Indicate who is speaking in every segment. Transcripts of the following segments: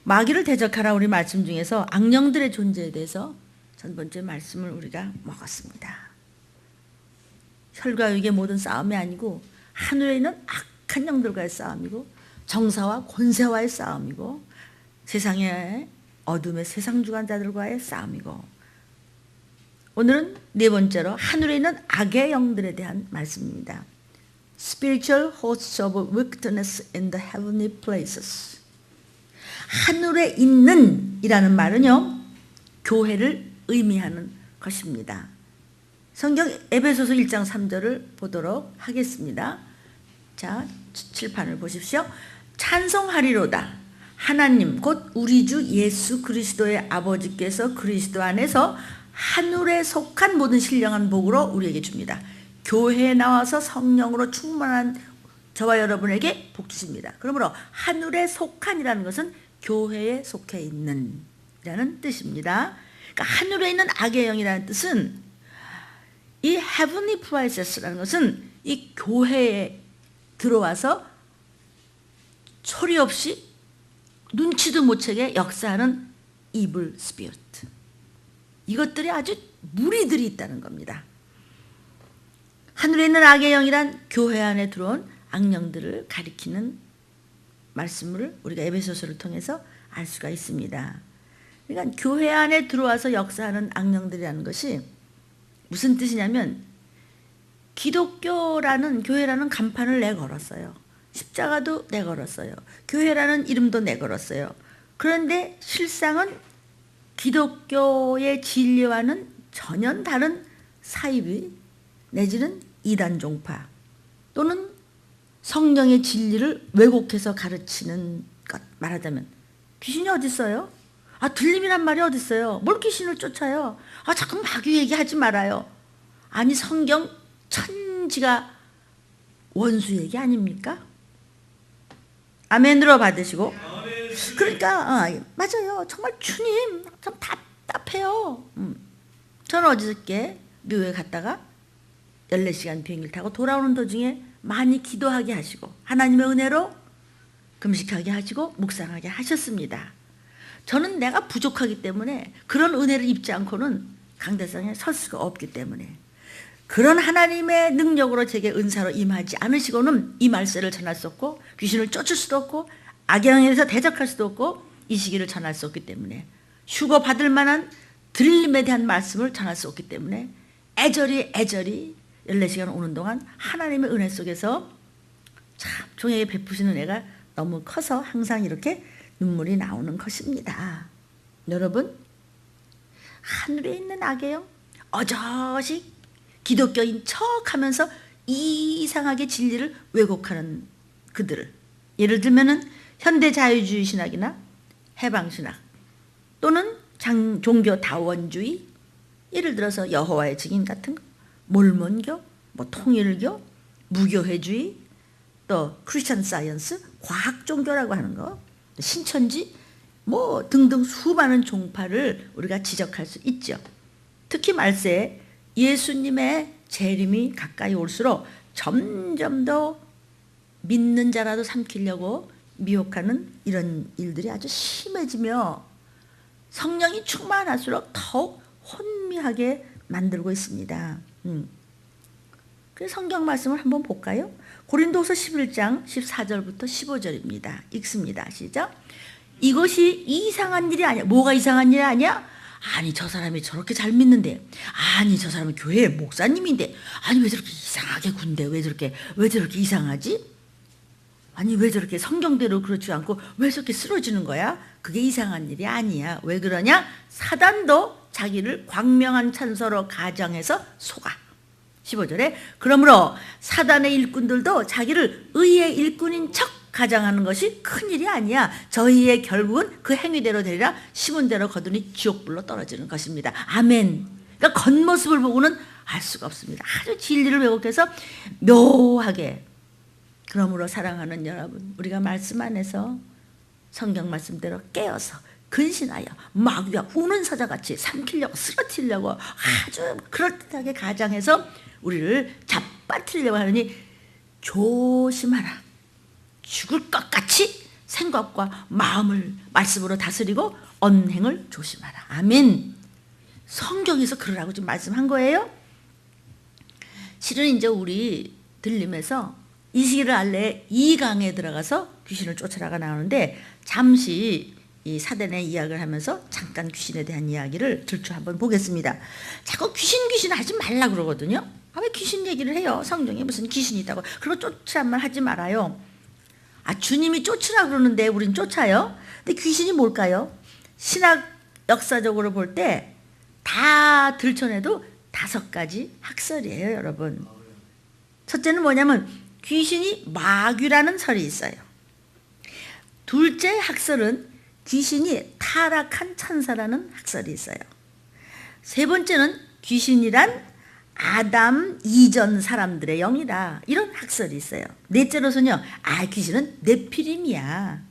Speaker 1: 마귀를 대적하라 우리 말씀 중에서 악령들의 존재에 대해서 첫 번째 말씀을 우리가 먹었습니다. 혈과 육의 모든 싸움이 아니고 하늘에 있는 악한 영들과의 싸움이고 정사와 권세와의 싸움이고 세상의 어둠의 세상 주관자들과의 싸움이고, 오늘은 네 번째로 하늘에 있는 악의 영들에 대한 말씀입니다. Spiritual hosts of wickedness in the heavenly places. 하늘에 있는 이라는 말은요, 교회를 의미하는 것입니다. 성경 에베소서 1장 3절을 보도록 하겠습니다. 자, 칠판을 보십시오. 찬송하리로다. 하나님 곧 우리 주 예수 그리스도의 아버지께서 그리스도 안에서 하늘에 속한 모든 신령한 복으로 우리에게 줍니다. 교회에 나와서 성령으로 충만한 저와 여러분에게 복 주십니다. 그러므로 하늘에 속한이라는 것은 교회에 속해 있는 이라는 뜻입니다. 그러니까 하늘에 있는 악의 영이라는 뜻은, 이 heavenly places라는 것은 이 교회에 들어와서 소리 없이 눈치도 못 채게 역사하는 evil spirit, 이것들이 아주 무리들이 있다는 겁니다. 하늘에 있는 악의 영이란 교회 안에 들어온 악령들을 가리키는 말씀을 우리가 에베소서를 통해서 알 수가 있습니다. 그러니까 교회 안에 들어와서 역사하는 악령들이라는 것이 무슨 뜻이냐면, 기독교라는 교회라는 간판을 내걸었어요. 십자가도 내걸었어요. 교회라는 이름도 내걸었어요. 그런데 실상은 기독교의 진리와는 전혀 다른 사이비 내지는 이단 종파 또는 성령의 진리를 왜곡해서 가르치는 것, 말하자면 귀신이 어디 있어요? 들림이란 말이 어디 있어요? 뭘 귀신을 쫓아요? 자꾸 마귀 얘기하지 말아요. 아니, 성경 천지가 원수 얘기 아닙니까? 아멘으로 받으시고. 그러니까 맞아요. 정말 주님 좀 답답해요. 저는 어저께 묘에 갔다가 14시간 비행기를 타고 돌아오는 도중에 많이 기도하게 하시고 하나님의 은혜로 금식하게 하시고 묵상하게 하셨습니다. 저는 내가 부족하기 때문에 그런 은혜를 입지 않고는 강대상에 설 수가 없기 때문에, 그런 하나님의 능력으로 제게 은사로 임하지 않으시고는 이 말세를 전할 수 없고 귀신을 쫓을 수도 없고 악영에서 대적할 수도 없고 이 시기를 전할 수 없기 때문에, 휴거 받을 만한 들림에 대한 말씀을 전할 수 없기 때문에 애절히 14시간 오는 동안 하나님의 은혜 속에서 참 종에게 베푸시는 은혜가 너무 커서 항상 이렇게 눈물이 나오는 것입니다. 여러분, 하늘에 있는 악의 영, 어저씨 기독교인 척하면서 이상하게 진리를 왜곡하는 그들을, 예를 들면은 현대 자유주의 신학이나 해방신학 또는 종교 다원주의, 예를 들어서 여호와의 증인 같은 거, 몰몬교, 통일교, 무교회주의, 또 크리스천 사이언스, 과학 종교라고 하는 거, 신천지 등등 수많은 종파를 우리가 지적할 수 있죠. 특히 말세에 예수님의 재림이 가까이 올수록 점점 더 믿는 자라도 삼키려고 미혹하는 이런 일들이 아주 심해지며 성령이 충만할수록 더욱 혼미하게 만들고 있습니다. 그래서 성경 말씀을 한번 볼까요? 고린도후서 11장 14절부터 15절입니다. 읽습니다. 시작. 이것이 이상한 일이 아니야. 뭐가 이상한 일이 아니야? 아니, 저 사람이 저렇게 잘 믿는데, 아니, 저 사람은 교회 목사님인데, 아니, 왜 저렇게 이상하게 군대, 왜 저렇게 이상하지? 아니, 왜 저렇게 성경대로 그렇지 않고 왜 저렇게 쓰러지는 거야? 그게 이상한 일이 아니야. 왜 그러냐? 사단도 자기를 광명한 찬서로 가정해서 속아. 15절에 그러므로 사단의 일꾼들도 자기를 의의 일꾼인 척 가장하는 것이 큰일이 아니야. 저희의 결국은 그 행위대로 되리라. 심은 대로 거두니 지옥불로 떨어지는 것입니다. 아멘. 그러니까 겉모습을 보고는 알 수가 없습니다. 아주 진리를 왜곡해서 묘하게. 그러므로 사랑하는 여러분, 우리가 말씀 안에서 성경 말씀대로 깨어서 근신하여 마귀가 우는 사자같이 삼키려고 쓰러뜨리려고 아주 그럴듯하게 가장해서 우리를 잡아뜨리려고 하느니 조심하라. 죽을 것 같이 생각과 마음을 말씀으로 다스리고 언행을 조심하라. 아멘. 성경에서 그러라고 지금 말씀한 거예요. 실은 이제 우리 들림에서 이시기를 알레 2강에 들어가서 귀신을 쫓아라가 나오는데 잠시 이 사단의 이야기를 하면서 잠깐 귀신에 대한 이야기를 들추 한번 보겠습니다. 자꾸 귀신 하지 말라 그러거든요. 왜 귀신 얘기를 해요? 성경에 무슨 귀신이 있다고. 그리고 쫓으란 하지 말아요. 주님이 쫓으라 그러는데 우린 쫓아요. 근데 귀신이 뭘까요? 신학 역사적으로 볼 때 다 들춰내도 5가지 학설이에요, 여러분. 첫째는 뭐냐면 귀신이 마귀라는 설이 있어요. 둘째 학설은 귀신이 타락한 천사라는 학설이 있어요. 세 번째는 귀신이란 아담 이전 사람들의 영이다. 이런 학설이 있어요. 넷째로서는요. 귀신은 네피림이야.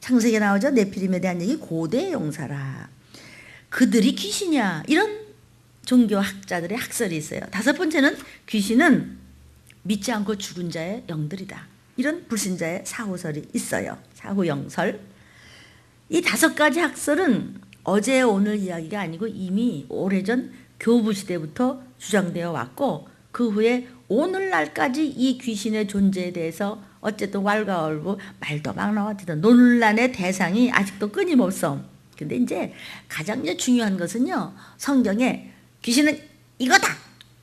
Speaker 1: 창세기에 나오죠. 네피림에 대한 얘기 고대 용사라. 그들이 귀신이야. 이런 종교학자들의 학설이 있어요. 5번째는 귀신은 믿지 않고 죽은 자의 영들이다. 이런 불신자의 사후설이 있어요. 사후영설. 이 5가지 학설은 어제 오늘 이야기가 아니고 이미 오래전 교부 시대부터 주장되어 왔고 그 후에 오늘날까지 이 귀신의 존재에 대해서 어쨌든 왈가왈부 말도 막 나왔던 논란의 대상이 아직도 끊임없어. 근데 이제 가장 이제 중요한 것은요. 성경에 귀신은 이거다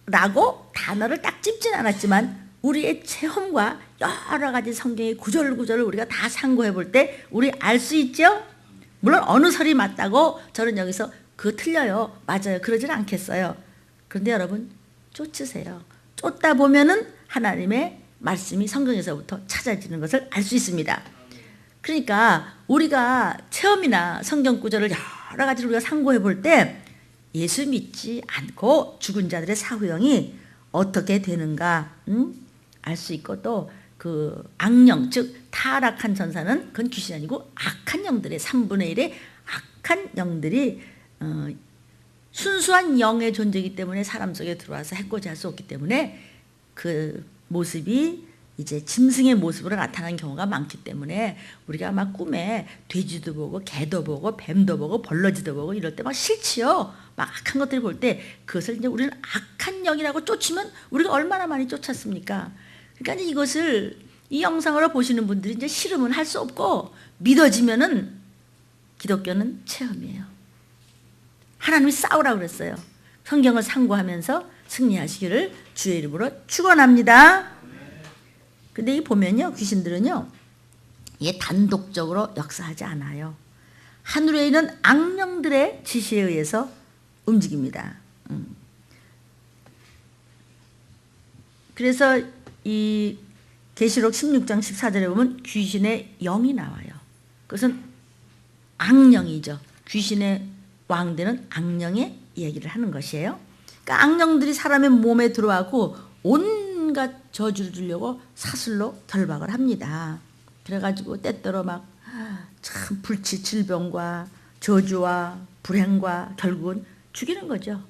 Speaker 1: 라고 단어를 딱 찝진 않았지만 우리의 체험과 여러 가지 성경의 구절구절을 우리가 다 상고해 볼 때 우리 알 수 있죠? 물론 어느 설이 맞다고 저는 여기서 그거 틀려요. 맞아요. 그러진 않겠어요. 그런데 여러분 쫓으세요. 쫓다 보면은 하나님의 말씀이 성경에서부터 찾아지는 것을 알 수 있습니다. 그러니까 우리가 체험이나 성경 구절을 여러 가지로 우리가 상고해 볼 때 예수 믿지 않고 죽은 자들의 사후영이 어떻게 되는가 알 수 있고 또 그 악령 즉 타락한 전사는 그건 귀신이 아니고 악한 영들의 3분의 1의 악한 영들이 순수한 영의 존재이기 때문에 사람 속에 들어와서 해코지 할 수 없기 때문에 그 모습이 이제 짐승의 모습으로 나타나는 경우가 많기 때문에 우리가 막 꿈에 돼지도 보고 개도 보고 뱀도 보고 벌러지도 보고 이럴 때 막 싫지요. 막 악한 것들을 볼 때 그것을 이제 우리는 악한 영이라고 쫓으면 우리가 얼마나 많이 쫓았습니까? 그러니까 이것을 이 영상으로 보시는 분들이 이제 싫으면 할 수 없고 믿어지면은 기독교는 체험이에요. 하나님이 싸우라고 그랬어요. 성경을 상고하면서 승리하시기를 주의 이름으로 축원합니다. 근데 이 보면요. 귀신들은요. 이게 단독적으로 역사하지 않아요. 하늘에 있는 악령들의 지시에 의해서 움직입니다. 그래서 이 계시록 16장 14절에 보면 귀신의 영이 나와요. 그것은 악령이죠. 귀신의 왕되는 악령의 얘기를 하는 것이에요. 그러니까 악령들이 사람의 몸에 들어와고 온갖 저주를 주려고 사슬로 결박을 합니다. 그래가지고 때때로 막 참 불치 질병과 저주와 불행과 결국은 죽이는 거죠.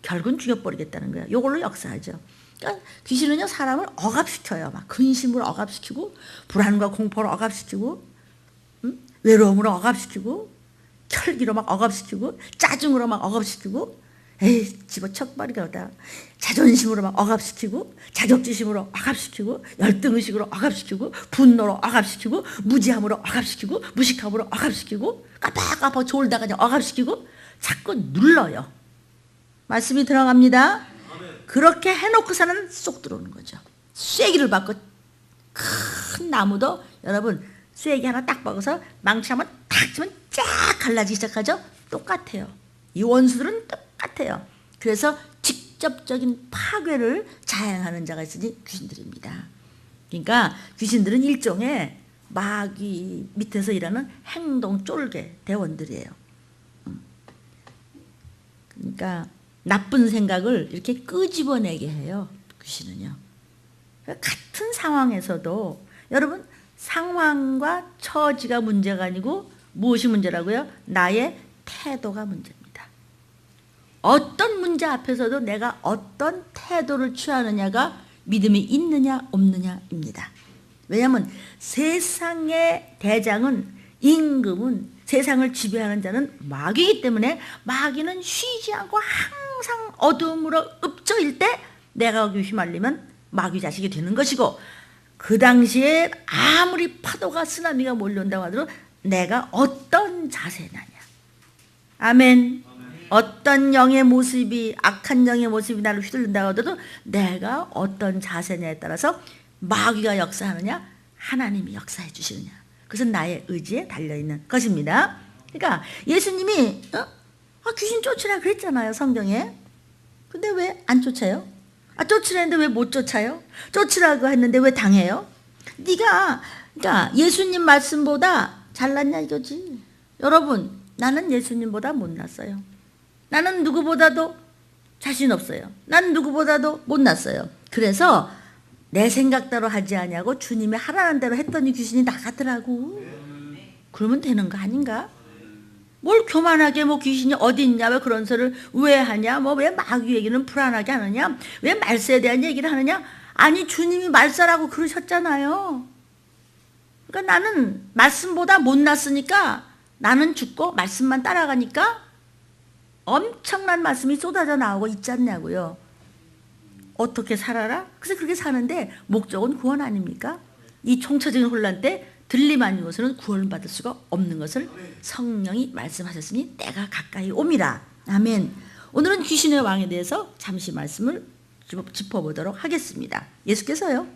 Speaker 1: 결국은 죽여버리겠다는 거예요. 이걸로 역사하죠. 그러니까 귀신은요 사람을 억압시켜요. 막 근심으로 억압시키고 불안과 공포로 억압시키고 외로움으로 억압시키고 혈기로 막 억압시키고 짜증으로 막 억압시키고 에이 집어쳐버리가 오다 자존심으로 막 억압시키고 자격지심으로 억압시키고 열등의식으로 억압시키고 분노로 억압시키고 무지함으로 억압시키고 무식함으로 억압시키고 깜빡깜빡 졸다가 그냥 억압시키고 자꾸 눌러요. 말씀이 들어갑니다. 그렇게 해놓고서는 쏙 들어오는 거죠. 쐐기를 받고 큰 나무도 여러분 쐐기 하나 딱 박아서 망치 한번 탁 치면 쫙 갈라지기 시작하죠. 똑같아요. 이 원수들은 똑같아요. 그래서 직접적인 파괴를 자행하는 자가 있으니 귀신들입니다. 그러니까 귀신들은 일종의 마귀 밑에서 일하는 행동 쫄개 대원들이에요. 그러니까 나쁜 생각을 이렇게 끄집어내게 해요. 귀신은요. 같은 상황에서도 여러분 상황과 처지가 문제가 아니고 무엇이 문제라고요? 나의 태도가 문제입니다. 어떤 문제 앞에서도 내가 어떤 태도를 취하느냐가 믿음이 있느냐 없느냐입니다. 왜냐하면 세상의 대장은, 임금은, 세상을 지배하는 자는 마귀이기 때문에 마귀는 쉬지 않고 항상 어둠으로 읍조일 때 내가 거기 휘말리면 마귀 자식이 되는 것이고, 그 당시에 아무리 파도가 쓰나미가 몰려온다고 하더라도 내가 어떤 자세냐냐. 아멘. 어떤 영의 모습이, 악한 영의 모습이 나를 휘둘른다고 하더라도 내가 어떤 자세냐에 따라서 마귀가 역사하느냐, 하나님이 역사해 주시느냐. 그것은 나의 의지에 달려있는 것입니다. 그러니까 예수님이 귀신 쫓으라 그랬잖아요, 성경에. 근데 왜 안 쫓아요? 쫓으라는데 왜 못 쫓아요? 쫓으라고 했는데 왜 당해요? 그러니까 예수님 말씀보다 잘났냐 이거지. 여러분, 나는 예수님보다 못났어요. 나는 누구보다도 자신 없어요. 나는 누구보다도 못났어요. 그래서 내 생각대로 하지 아니하고 주님이 하라는 대로 했더니 귀신이 나가더라고. 그러면 되는 거 아닌가? 뭘 교만하게 뭐 귀신이 어디 있냐, 왜 그런 소리를 왜 하냐, 뭐 왜 마귀 얘기는 불안하게 하느냐, 왜 말세에 대한 얘기를 하느냐. 아니, 주님이 말세라고 그러셨잖아요. 그러니까 나는 말씀보다 못났으니까 나는 죽고 말씀만 따라가니까 엄청난 말씀이 쏟아져 나오고 있지 않냐고요. 어떻게 살아라? 그래서 그렇게 사는데 목적은 구원 아닙니까? 이 총체적인 혼란 때 들림 아니고서는 구원을 받을 수가 없는 것을 성령이 말씀하셨으니 때가 가까이 옴이라. 아멘. 오늘은 귀신의 왕에 대해서 잠시 말씀을 짚어보도록 하겠습니다. 예수께서요,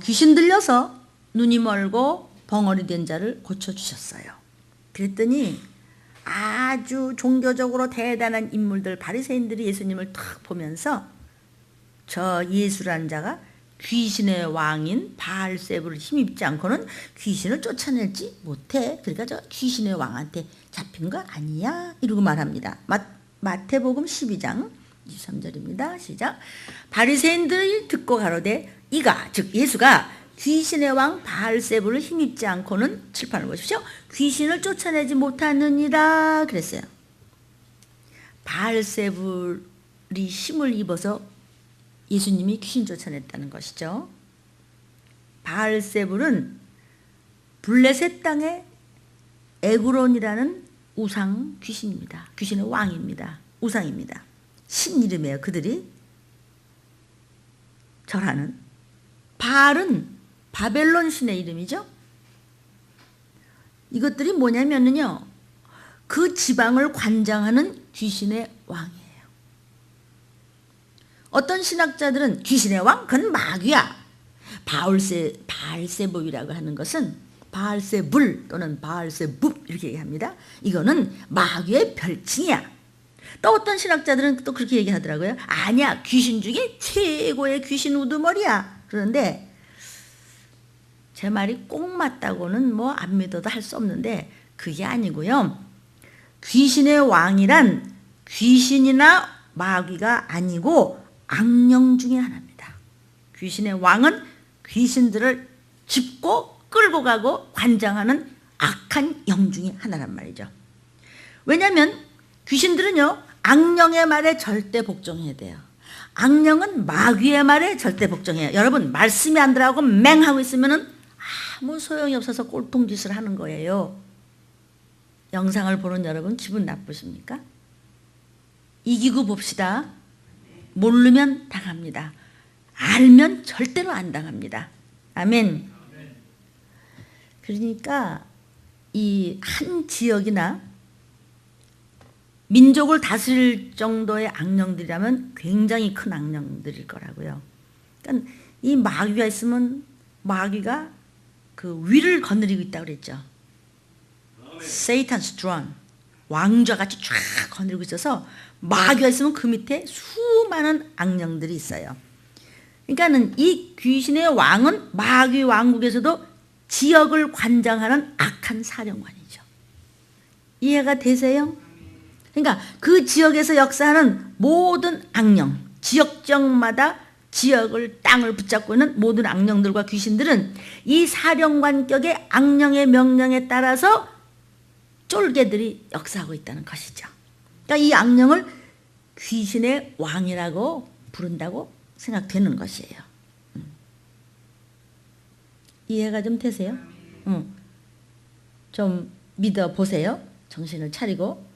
Speaker 1: 귀신 들려서 눈이 멀고 벙어리 된 자를 고쳐주셨어요. 그랬더니 아주 종교적으로 대단한 인물들, 바리새인들이 예수님을 탁 보면서 저 예수라는 자가 귀신의 왕인 바알세불을 힘입지 않고는 귀신을 쫓아내지 못해. 그러니까 저 귀신의 왕한테 잡힌 거 아니야? 이러고 말합니다. 마태복음 12장 23절입니다. 시작. 바리새인들이 듣고 가로되 이가, 즉 예수가 귀신의 왕 바알세불을 힘입지 않고는, 칠판을 보십시오, 귀신을 쫓아내지 못하느니라 그랬어요. 바알세불이 힘을 입어서 예수님이 귀신 쫓아냈다는 것이죠. 바알세불은 블레셋 땅의 에그론이라는 우상 귀신입니다. 귀신의 왕입니다. 우상입니다. 신 이름이에요. 그들이 절하는. 바알은 바벨론 신의 이름이죠. 이것들이 뭐냐면요, 그 지방을 관장하는 귀신의 왕이에요. 어떤 신학자들은 귀신의 왕? 그건 마귀야. 바알세불이라고 하는 것은 바알세불 또는 바알세붑 이렇게 얘기합니다. 이거는 마귀의 별칭이야. 또 어떤 신학자들은 또 그렇게 얘기하더라고요. 아니야, 귀신 중에 최고의 귀신 우두머리야. 그런데 제 말이 꼭 맞다고는 뭐 안 믿어도 할 수 없는데 그게 아니고요. 귀신의 왕이란 귀신이나 마귀가 아니고 악령 중에 하나입니다. 귀신의 왕은 귀신들을 짚고 끌고 가고 관장하는 악한 영 중에 하나란 말이죠. 왜냐하면 귀신들은요, 악령의 말에 절대 복종해야 돼요. 악령은 마귀의 말에 절대 복종해요. 여러분, 말씀이 안 들어가고 맹하고 있으면은 아무 소용이 없어서 꼴통짓을 하는 거예요. 영상을 보는 여러분 기분 나쁘십니까? 이기고 봅시다. 모르면 당합니다. 알면 절대로 안 당합니다. 아멘. 그러니까 이 한 지역이나 민족을 다스릴 정도의 악령들이라면 굉장히 큰 악령들일 거라고요. 그러니까 이 마귀가 있으면 마귀가 그 위를 거느리고 있다고 그랬죠. Satan's throne, 왕좌같이 쫙 거느리고 있어서 마귀가 있으면 그 밑에 수많은 악령들이 있어요. 그러니까는 이 귀신의 왕은 마귀 왕국에서도 지역을 관장하는 악한 사령관이죠. 이해가 되세요? 그러니까 그 지역에서 역사하는 모든 악령, 지역적마다 지역을, 땅을 붙잡고 있는 모든 악령들과 귀신들은 이 사령관격의 악령의 명령에 따라서 쫄개들이 역사하고 있다는 것이죠. 그러니까 이 악령을 귀신의 왕이라고 부른다고 생각되는 것이에요. 이해가 좀 되세요? 좀 믿어보세요. 정신을 차리고.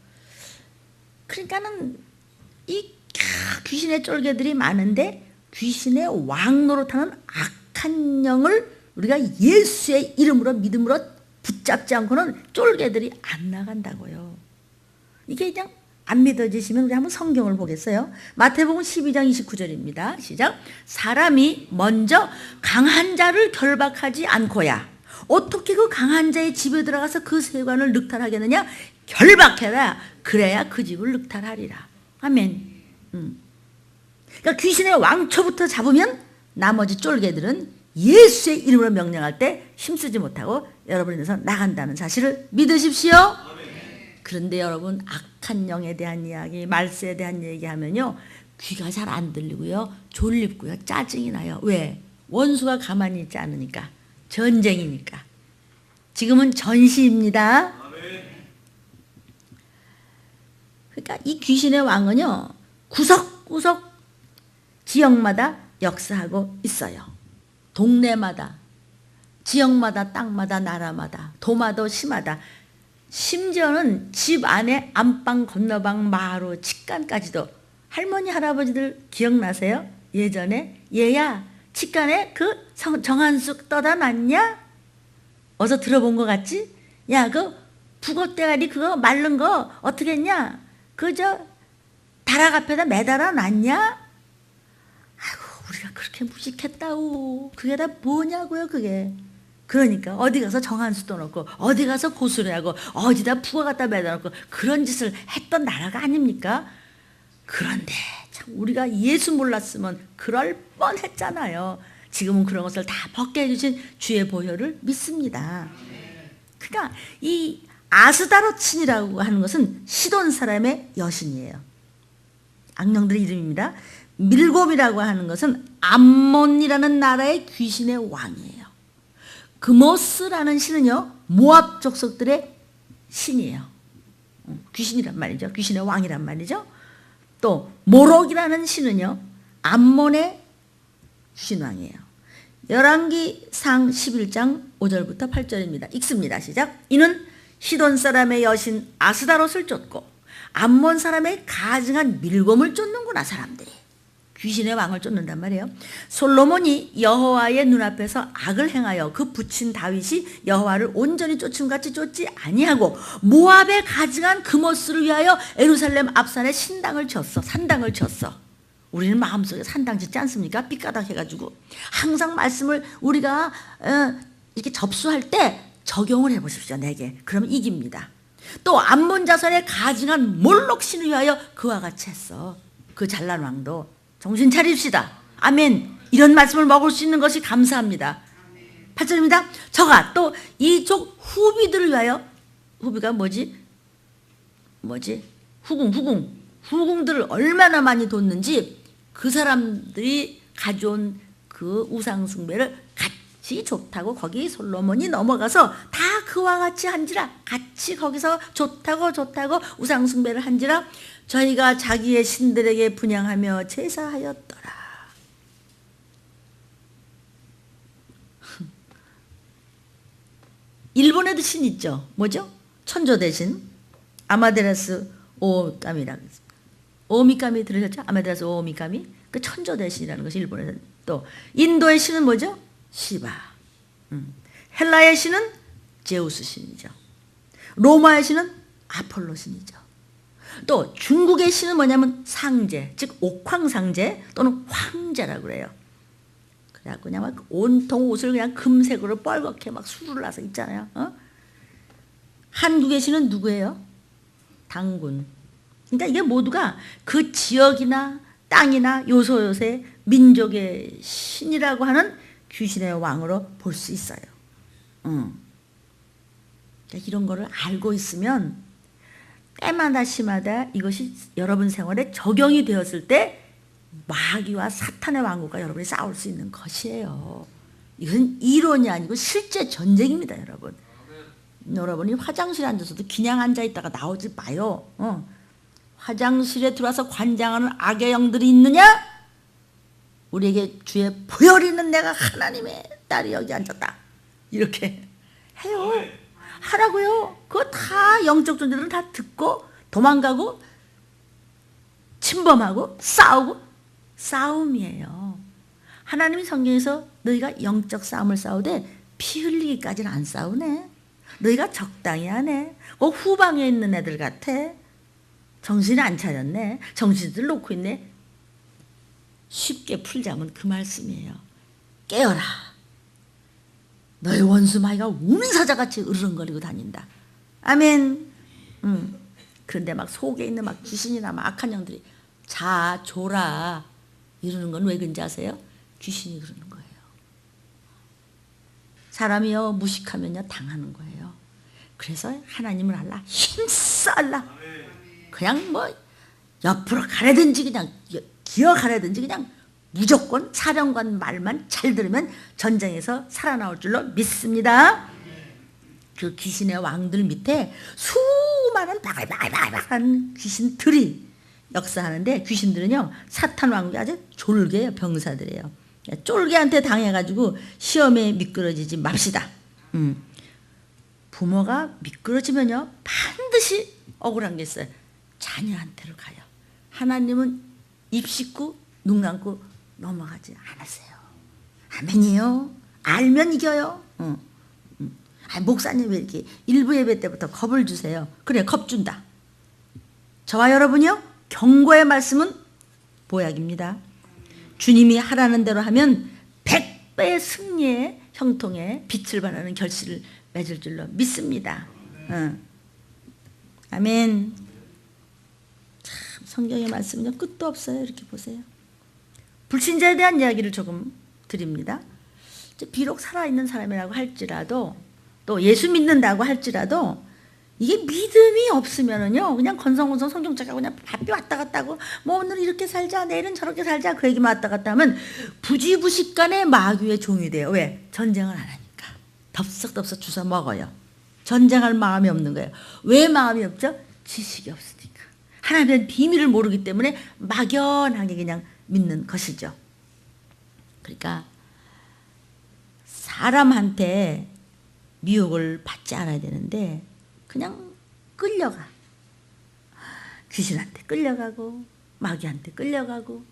Speaker 1: 그러니까는 이 귀신의 쫄개들이 많은데 귀신의 왕 노릇하는 악한 영을 우리가 예수의 이름으로 믿음으로 붙잡지 않고는 쫄개들이 안 나간다고요. 이게 그냥 안 믿어지시면 우리 한번 성경을 보겠어요. 마태복음 12장 29절입니다. 시작. 사람이 먼저 강한 자를 결박하지 않고야 어떻게 그 강한 자의 집에 들어가서 그 세관을 늑탈하겠느냐? 결박해라. 그래야 그 집을 늑탈하리라. 아멘. 그러니까 귀신의 왕초부터 잡으면 나머지 쫄개들은 예수의 이름으로 명령할 때 힘쓰지 못하고 여러분에서 나간다는 사실을 믿으십시오. 그런데 여러분 악한 영에 대한 이야기, 말세에 대한 얘기하면요 귀가 잘 안 들리고요 졸립고요 짜증이 나요. 왜? 원수가 가만히 있지 않으니까. 전쟁이니까. 지금은 전시입니다. 그러니까 이 귀신의 왕은요 구석구석 지역마다 역사하고 있어요. 동네마다, 지역마다, 땅마다, 나라마다, 도마도 시마다, 심지어는 집 안에 안방, 건너방, 마루, 직간까지도. 할머니, 할아버지들 기억나세요? 예전에 얘야 직간에 그 정한숙 떠다 놨냐? 어서 들어본 것 같지? 야, 그 북어대가리 그거 마른 거 어떻게 했냐? 그저 다락 앞에다 매달아 놨냐? 아이고 우리가 그렇게 무식했다우. 그게 다 뭐냐고요 그게. 그러니까 어디 가서 정한수 떠놓고 어디 가서 고수를 하고 어디다 북어 갖다 매달아놓고 그런 짓을 했던 나라가 아닙니까? 그런데 참 우리가 예수 몰랐으면 그럴 뻔했잖아요. 지금은 그런 것을 다 벗게 해주신 주의 보혈을 믿습니다. 그러니까 이 아스다로친이라고 하는 것은 시돈 사람의 여신이에요. 악령들의 이름입니다. 밀곰이라고 하는 것은 암몬이라는 나라의 귀신의 왕이에요. 그모스라는 신은요 모압 족속들의 신이에요. 귀신이란 말이죠. 귀신의 왕이란 말이죠. 또 모록이라는 신은요 암몬의 귀신왕이에요. 열왕기상 11장 5절부터 8절입니다. 읽습니다. 시작. 이는 시돈 사람의 여신 아스다롯을 쫓고 암몬 사람의 가증한 밀곰을 쫓는구나. 사람들이 귀신의 왕을 쫓는단 말이에요. 솔로몬이 여호와의 눈앞에서 악을 행하여 그 부친 다윗이 여호와를 온전히 쫓음같이 쫓지 아니하고 모압에 가증한 그모스를 위하여 예루살렘 앞산에 신당을 쳤어. 산당을 쳤어. 우리는 마음속에 산당 짓지 않습니까? 삐까닥 해가지고 항상 말씀을 우리가 이렇게 접수할 때 적용을 해보십시오. 내게. 그러면 이깁니다. 또 암몬 자손의 가증한 몰록 신을 위하여 그와 같이 했어. 그 잘난 왕도. 정신 차립시다. 아멘. 이런 말씀을 먹을 수 있는 것이 감사합니다. 8절입니다. 저가 또 이족 후비들을 위하여, 후비가 뭐지? 후궁들을 얼마나 많이 뒀는지 그 사람들이 가져온 그 우상숭배를 같이 좋다고 거기 솔로몬이 넘어가서 다 그와 같이 한지라. 같이 거기서 좋다고 우상숭배를 한지라. 저희가 자기의 신들에게 분향하며 제사하였더라. 일본에도 신 있죠. 뭐죠? 천조 대신 아마데라스 오미카미라고 있습니다. 오미카미 들으셨죠? 아마데라스 오미카미. 그 천조 대신이라는 것이 일본에서. 또 인도의 신은 뭐죠? 시바. 헬라의 신은 제우스 신이죠. 로마의 신은 아폴로 신이죠. 또 중국의 신은 뭐냐면 상제, 즉 옥황상제 또는 황제라고 그래요. 그래갖고 그냥 막 온통 옷을 그냥 금색으로 뻘겋게 막 수를 나서 있잖아요. 한국의 신은 누구예요? 당군. 그러니까 이게 모두가 그 지역이나 땅이나 요소요새 민족의 신이라고 하는 귀신의 왕으로 볼 수 있어요. 그러니까 이런 거를 알고 있으면 때마다 시마다 이것이 여러분 생활에 적용이 되었을 때 마귀와 사탄의 왕국과 여러분이 싸울 수 있는 것이에요. 이것은 이론이 아니고 실제 전쟁입니다. 여러분. 여러분이 화장실에 앉아서도 그냥 앉아있다가 나오지 마요. 화장실에 들어와서 관장하는 악의 영들이 있느냐? 우리에게 주의 보혈이 있는 내가 하나님의 딸이 여기 앉았다. 이렇게 해요. 하라고요. 그거 다 영적 존재들은 다 듣고 도망가고 침범하고 싸우고 싸움이에요. 하나님이 성경에서 너희가 영적 싸움을 싸우되 피 흘리기까지는 안 싸우네. 너희가 적당히 하네. 그 후방에 있는 애들 같아. 정신이 안 차렸네. 정신들 놓고 있네. 쉽게 풀자면 그 말씀이에요. 깨어라. 너의 원수 마귀가 우는 사자같이 으르렁거리고 다닌다. 아멘. 그런데 막 속에 있는 막 귀신이나 막 악한 영들이 자, 조라 이러는 건 왜 그런지 아세요? 귀신이 그러는 거예요. 사람이요 무식하면요 당하는 거예요. 그래서 하나님을 알라 힘써 알라. 그냥 뭐 옆으로 가라든지 그냥 기어가라든지 그냥 무조건 사령관 말만 잘 들으면 전쟁에서 살아나올 줄로 믿습니다. 그 귀신의 왕들 밑에 수많은 바글바글한 귀신들이 역사하는데 귀신들은요 사탄 왕국이 아주 졸개요. 병사들이에요. 쫄개한테 당해가지고 시험에 미끄러지지 맙시다. 부모가 미끄러지면요 반드시 억울한 게 있어요. 자녀한테로 가요. 하나님은 입 씻고 눈 감고 넘어가지 않으세요. 아멘이요. 알면 이겨요. 목사님 왜 이렇게 일부 예배 때부터 겁을 주세요. 그래 겁 준다. 저와 여러분이요 경고의 말씀은 보약입니다. 주님이 하라는 대로 하면 100배의 승리의 형통에 빛을 발하는 결실을 맺을 줄로 믿습니다. 아멘. 참 성경의 말씀은요 끝도 없어요. 이렇게 보세요. 불신자에 대한 이야기를 조금 드립니다. 비록 살아있는 사람이라고 할지라도 또 예수 믿는다고 할지라도 이게 믿음이 없으면은요 그냥 건성건성 성경책하고 그냥 바삐 왔다 갔다 하고 뭐 오늘 이렇게 살자 내일은 저렇게 살자 그 얘기만 왔다 갔다 하면 부지부식간에 마귀의 종이 돼요. 왜? 전쟁을 안 하니까 덥석덥석 주워 먹어요. 전쟁할 마음이 없는 거예요. 왜 마음이 없죠? 지식이 없으니까. 하나님의 비밀을 모르기 때문에 막연하게 그냥 믿는 것이죠. 그러니까 사람한테 미혹을 받지 않아야 되는데 그냥 끌려가. 귀신한테 끌려가고 마귀한테 끌려가고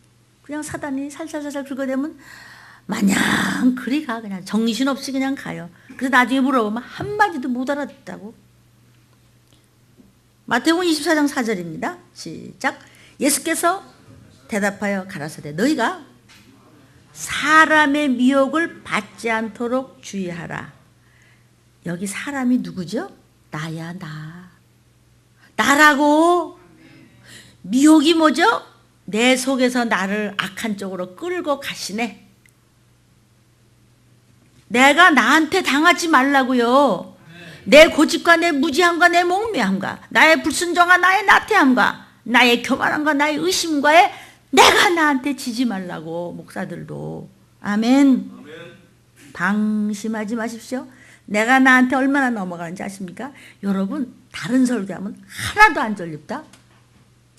Speaker 1: 그냥 사단이 살살살살 긁어대면 마냥 그리 가. 그냥 정신없이 그냥 가요. 그래서 나중에 물어보면 한마디도 못 알아듣다고. 마태복음 24장 4절입니다. 시작. 예수께서 대답하여 가라사대 너희가 사람의 미혹을 받지 않도록 주의하라. 여기 사람이 누구죠? 나야 나. 나라고. 미혹이 뭐죠? 내 속에서 나를 악한 쪽으로 끌고 가시네. 내가 나한테 당하지 말라고요. 내 고집과 내 무지함과 내 몽매함과 나의 불순종과 나의 나태함과 나의 교만함과 나의 의심과에 내가 나한테 지지 말라고. 목사들도 아멘. 방심하지 마십시오. 내가 나한테 얼마나 넘어가는지 아십니까? 여러분 다른 설교하면 하나도 안 졸립다.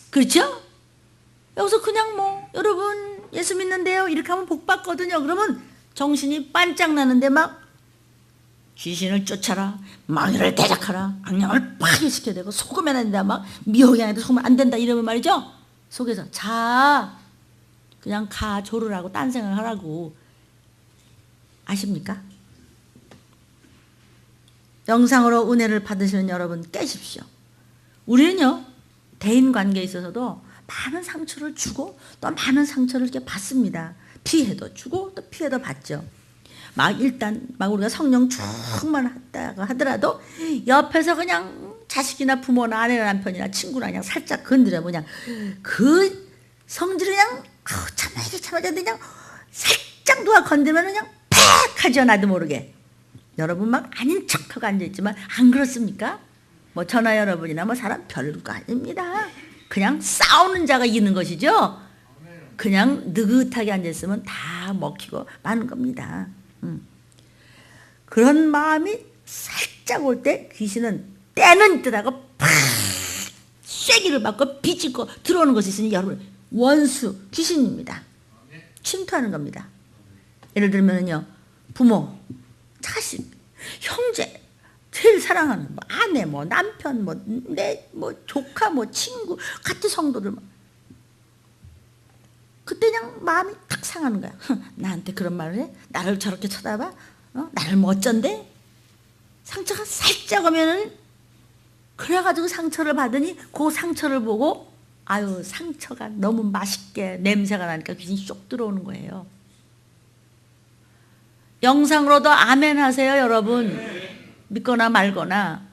Speaker 1: 그렇죠? 여기서 그냥 뭐 여러분 예수 믿는데요 이렇게 하면 복 받거든요. 그러면 정신이 반짝 나는데 막 귀신을 쫓아라, 마귀를 대적하라, 악령을 파괴시켜야 되고 속으면 안 된다, 막 미혹이 아니라 속으면 안 된다 이러면 말이죠. 속에서 자 그냥 가 조르라고 딴 생각을 하라고. 아십니까? 영상으로 은혜를 받으시는 여러분 깨십시오. 우리는요 대인관계에 있어서도 많은 상처를 주고 또 많은 상처를 이렇게 받습니다. 피해도 주고 또 피해도 받죠. 막 일단 막 우리가 성령 충만하다고 하더라도 옆에서 그냥 자식이나 부모나 아내나 남편이나 친구나 그냥 살짝 건드려 그냥 그 성질을 그냥 참아야지 그냥 살짝 누가 건드면 그냥 팍 하죠. 나도 모르게. 여러분 막 아닌 척하고 앉아있지만 안 그렇습니까? 뭐 저나 여러분이나 뭐 사람 별거 아닙니다. 그냥 싸우는 자가 이기는 것이죠. 그냥 느긋하게 앉아있으면 다 먹히고 마는 겁니다. 그런 마음이 살짝 올 때 귀신은 때는 듯하고 팍 쐐기를 받고 비집고 들어오는 것이 있으니 여러분 원수 귀신입니다. 침투하는 겁니다. 예를 들면요 부모 자식 형제, 제일 사랑하는 뭐 아내, 뭐 남편, 뭐 내 뭐 조카, 뭐 친구, 같은 성도들 막. 그때 그냥 마음이 탁 상하는 거야. 나한테 그런 말을 해? 나를 저렇게 쳐다봐? 나를 뭐 어쩐데? 상처가 살짝 오면은 그래가지고 상처를 받으니 그 상처를 보고 아유 상처가 너무 맛있게 냄새가 나니까 귀신이 쏙 들어오는 거예요. 영상으로도 아멘 하세요 여러분. 믿거나 말거나.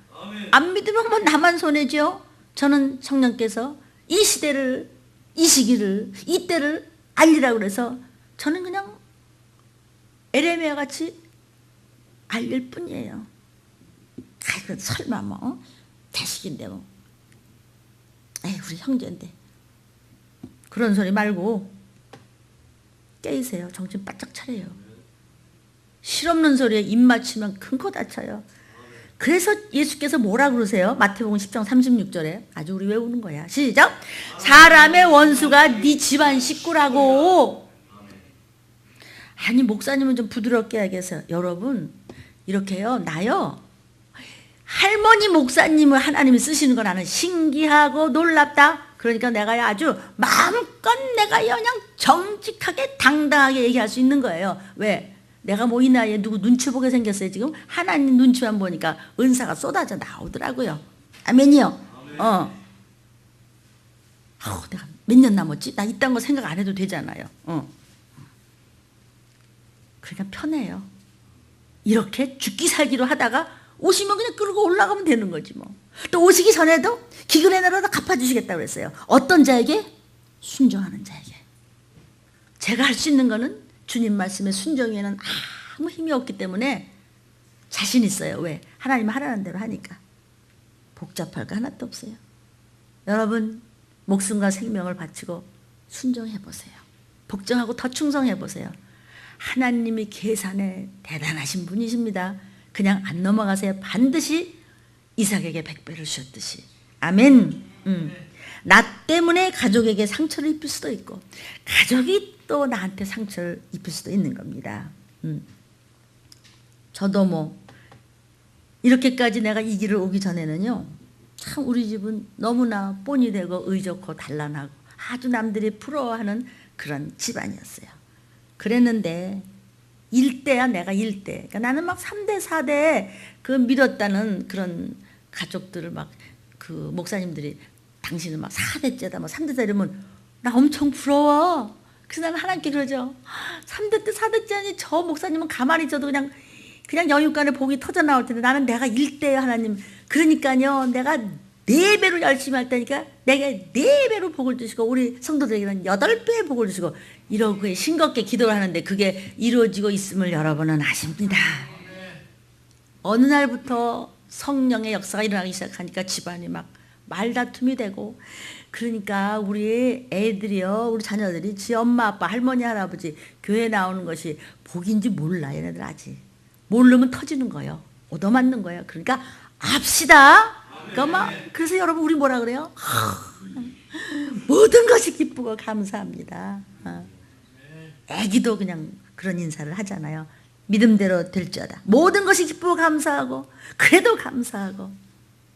Speaker 1: 안 믿으면 뭐 나만 손해죠. 저는 성령께서 이 시대를, 이 시기를, 이 때를 알리라고 그래서 저는 그냥 에레미야 같이 알릴 뿐이에요. 아이고 설마 뭐 자식인데 뭐 에이 우리 형제인데 그런 소리 말고 깨이세요. 정신 바짝 차려요. 실없는 소리에 입 맞추면 큰 코 다쳐요. 그래서 예수께서 뭐라 그러세요? 마태복음 10장 36절에 아주 우리 외우는 거야. 시작. 사람의 원수가 네 집안 식구라고. 아니 목사님은 좀 부드럽게 하겠어요. 여러분 이렇게요. 나요. 할머니 목사님을 하나님이 쓰시는 거 나는 신기하고 놀랍다. 그러니까 내가 아주 마음껏 내가 그냥 정직하게 당당하게 얘기할 수 있는 거예요. 왜? 내가 뭐 이 나이에 누구 눈치 보게 생겼어요 지금? 하나님 눈치만 보니까 은사가 쏟아져 나오더라고요. 아멘이요. 내가 몇 년 남았지? 나 이딴 거 생각 안 해도 되잖아요. 그러니까 편해요. 이렇게 죽기 살기로 하다가 오시면 그냥 끌고 올라가면 되는 거지 뭐. 또 오시기 전에도 기근의 나라도 갚아주시겠다고 그랬어요. 어떤 자에게? 순종하는 자에게. 제가 할 수 있는 거는 주님 말씀에 순종에는 아무 힘이 없기 때문에 자신 있어요. 왜? 하나님 하라는 대로 하니까. 복잡할 거 하나도 없어요. 여러분 목숨과 생명을 바치고 순종해 보세요. 복종하고 더 충성해 보세요. 하나님이 계산에 대단하신 분이십니다. 그냥 안 넘어가세요. 반드시 이삭에게 100배를 주셨듯이. 아멘. 나 때문에 가족에게 상처를 입힐 수도 있고 가족이 또 나한테 상처를 입힐 수도 있는 겁니다. 저도 뭐 이렇게까지 내가 이 길을 오기 전에는요 참 우리 집은 너무나 뻔히 되고 의좋고 단란하고 아주 남들이 부러워하는 그런 집안이었어요. 그랬는데 일대야 내가 일대. 그러니까 나는 막 3대 4대 그 믿었다는 그런 가족들을 막 그 목사님들이 당신은 막 4대째다 뭐 3대째 이러면 나 엄청 부러워. 그래서 나는 하나님께 그러죠. 3대째 4대째니 저 목사님은 가만히 있어도 그냥 영육간에 복이 터져 나올 텐데 나는 내가 1대예요 하나님. 그러니까요 내가 4배로 열심히 할 테니까 내게 4배로 복을 주시고 우리 성도들에게는 8배의 복을 주시고 이러고 싱겁게 기도를 하는데 그게 이루어지고 있음을 여러분은 아십니다. 어느 날부터 성령의 역사가 일어나기 시작하니까 집안이 막 말다툼이 되고 그러니까 우리 애들이요 우리 자녀들이 지 엄마 아빠 할머니 할아버지 교회 나오는 것이 복인지 몰라. 얘네들 아직 모르면 터지는 거예요. 얻어맞는 거예요. 그러니까 합시다. 그러니까 막 그래서 여러분 우리 뭐라 그래요? 모든 것이 기쁘고 감사합니다. 애기도 그냥 그런 인사를 하잖아요. 믿음대로 될지어다. 모든 것이 기쁘고 감사하고 그래도 감사하고.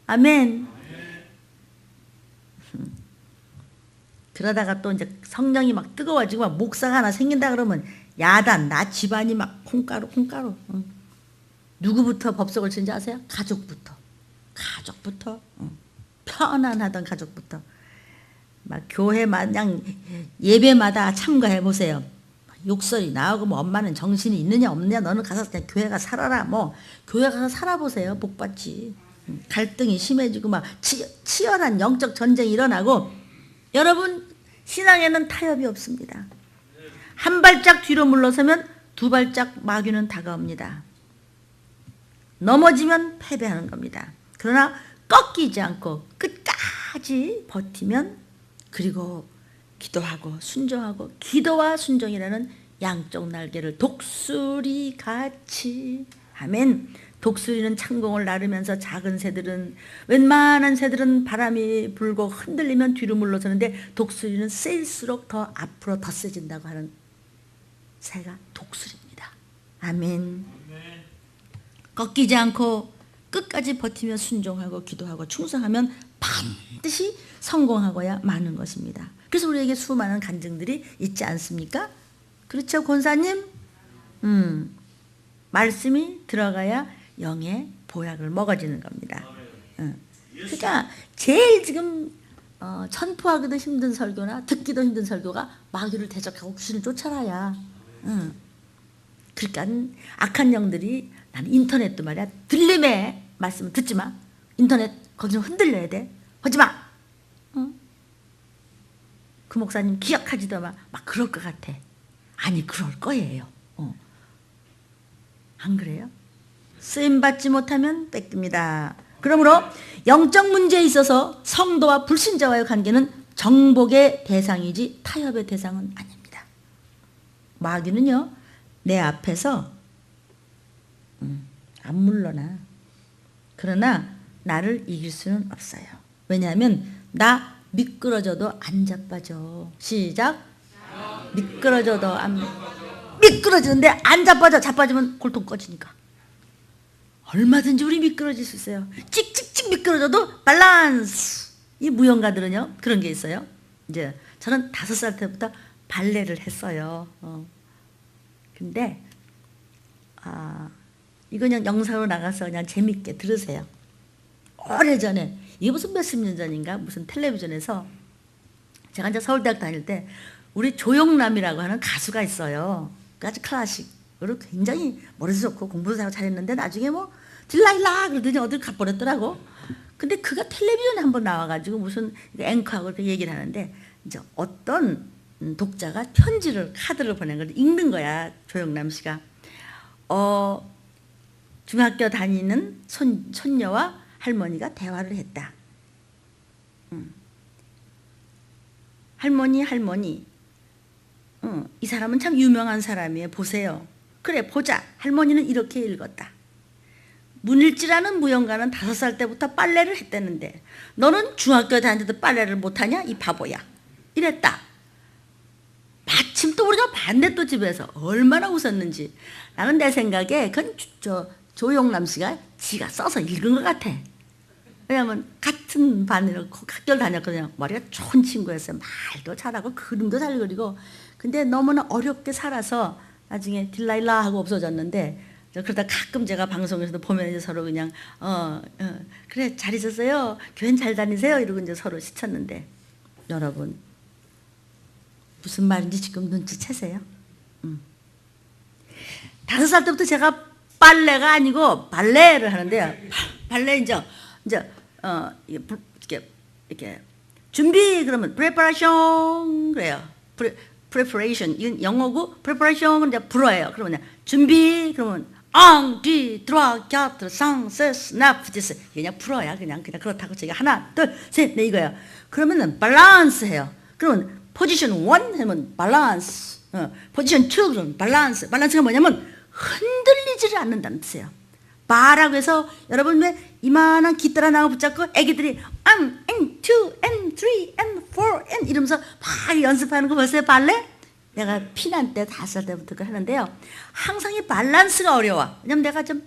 Speaker 1: 아멘. 그러다가 또 이제 성령이 막 뜨거워지고 막 목사가 하나 생긴다 그러면 야단 나 집안이 막 콩가루. 누구부터 법석을 치는지 아세요? 가족부터. 편안하던 가족부터. 막 교회 마냥 예배마다 참가해 보세요. 욕설이 나오고 뭐 엄마는 정신이 있느냐 없느냐 너는 가서 그냥 교회 가 살아라 뭐 교회 가서 살아보세요. 복받지. 갈등이 심해지고 막 치열한 영적 전쟁이 일어나고 여러분 신앙에는 타협이 없습니다. 한 발짝 뒤로 물러서면 두 발짝 마귀는 다가옵니다. 넘어지면 패배하는 겁니다. 그러나 꺾이지 않고 끝까지 버티면 그리고 기도하고 순종하고 기도와 순종이라는 양쪽 날개를 독수리 같이 아멘. 독수리는 창공을 나르면서 작은 새들은 웬만한 새들은 바람이 불고 흔들리면 뒤로 물러서는데 독수리는 셀수록 더 앞으로 더 세진다고 하는 새가 독수리입니다. 아멘. 꺾이지 않고 끝까지 버티며 순종하고 기도하고 충성하면 반드시 성공하고야 마는 것입니다. 그래서 우리에게 수많은 간증들이 있지 않습니까? 그렇죠, 권사님? 말씀이 들어가야 영의 보약을 먹어지는 겁니다. 그러니까 제일 지금 선포하기도 힘든 설교나 듣기도 힘든 설교가 마귀를 대적하고 귀신을 쫓아라야. 그러니까 악한 영들이 나는 인터넷도 말이야 들림의 말씀을 듣지 마. 인터넷 거기서 흔들려야 돼. 하지 마. 그 목사님 기억하지도 마. 막 그럴 것 같아. 아니 그럴 거예요. 안 그래요? 쓰임받지 못하면 뺏깁니다. 그러므로 영적 문제에 있어서 성도와 불신자와의 관계는 정복의 대상이지 타협의 대상은 아닙니다. 마귀는요 내 앞에서 안 물러나. 그러나 나를 이길 수는 없어요. 왜냐하면 나 미끄러져도 안 자빠져. 시작. 미끄러져도 안 미끄러지는데 안 자빠져. 자빠지면 골통 꺼지니까. 얼마든지 우리 미끄러질 수 있어요. 찍찍찍 미끄러져도 밸런스. 이 무용가들은요 그런 게 있어요. 이제 저는 5살 때부터 발레를 했어요. 근데 이거 그냥 영상으로 나가서 그냥 재밌게 들으세요. 오래전에 이게 무슨 몇십 년 전인가 무슨 텔레비전에서 제가 이제 서울대학 다닐 때 우리 조영남이라고 하는 가수가 있어요. 아주 클래식으로 굉장히 머리도 좋고 공부도 잘했는데 나중에 뭐 딜라일라 그러더니 어딜 가버렸더라고. 근데 그가 텔레비전에 한번 나와가지고 무슨 앵커하고 이렇게 얘기를 하는데 이제 어떤 독자가 편지를 카드를 보낸 걸 읽는 거야. 조영남 씨가 중학교 다니는 손녀와 할머니가 대화를 했다. 할머니 이 사람은 참 유명한 사람이에요. 보세요. 그래 보자. 할머니는 이렇게 읽었다. 문일지라는 무용가는 5살 때부터 빨래를 했다는데 너는 중학교 다니는데도 빨래를 못하냐? 이 바보야. 이랬다. 마침 또 우리가 봤네. 또 집에서 얼마나 웃었는지. 나는 내 생각에 그건 조용남 씨가 지가 써서 읽은 것 같아. 왜냐하면 같은 반으로 학교를 다녔거든요. 머리가 좋은 친구였어요. 말도 잘하고 그림도 잘 그리고. 근데 너무나 어렵게 살아서 나중에 딜라일라 하고 없어졌는데 그러다 가끔 제가 방송에서도 보면 이제 서로 그냥 그래 잘 있었어요. 교회는 잘 다니세요. 이러고 이제 서로 시쳤는데 여러분 무슨 말인지 지금 눈치채세요? 5살 때부터 제가 빨래가 아니고 발레를 하는데요. 발레 이제 이렇게 준비 그러면 preparation 그래요. preparation 이건 영어고 preparation 이제 불어예요. 그러면 준비 그러면 앙, 뒤, 들어와, 곁, 상, 세, 스냅, 디스 그냥 풀어야 그냥 그렇다고 제가 하나, 둘, 셋, 넷 이거예요. 그러면은 밸런스 해요. 그러면 포지션 1 하면 밸런스, 포지션 2 그러면 밸런스. 밸런스가 뭐냐면 흔들리지를 않는다는 뜻이에요. 바라고 해서 여러분 왜 이만한 깃다라 나무 붙잡고 애기들이 and 2 and 3 and 4 and 이러면서 막 연습하는 거 보세요. 발레? 내가 피난 때 5살 때부터 하는데요. 항상 이 밸런스가 어려워. 왜냐면 내가 좀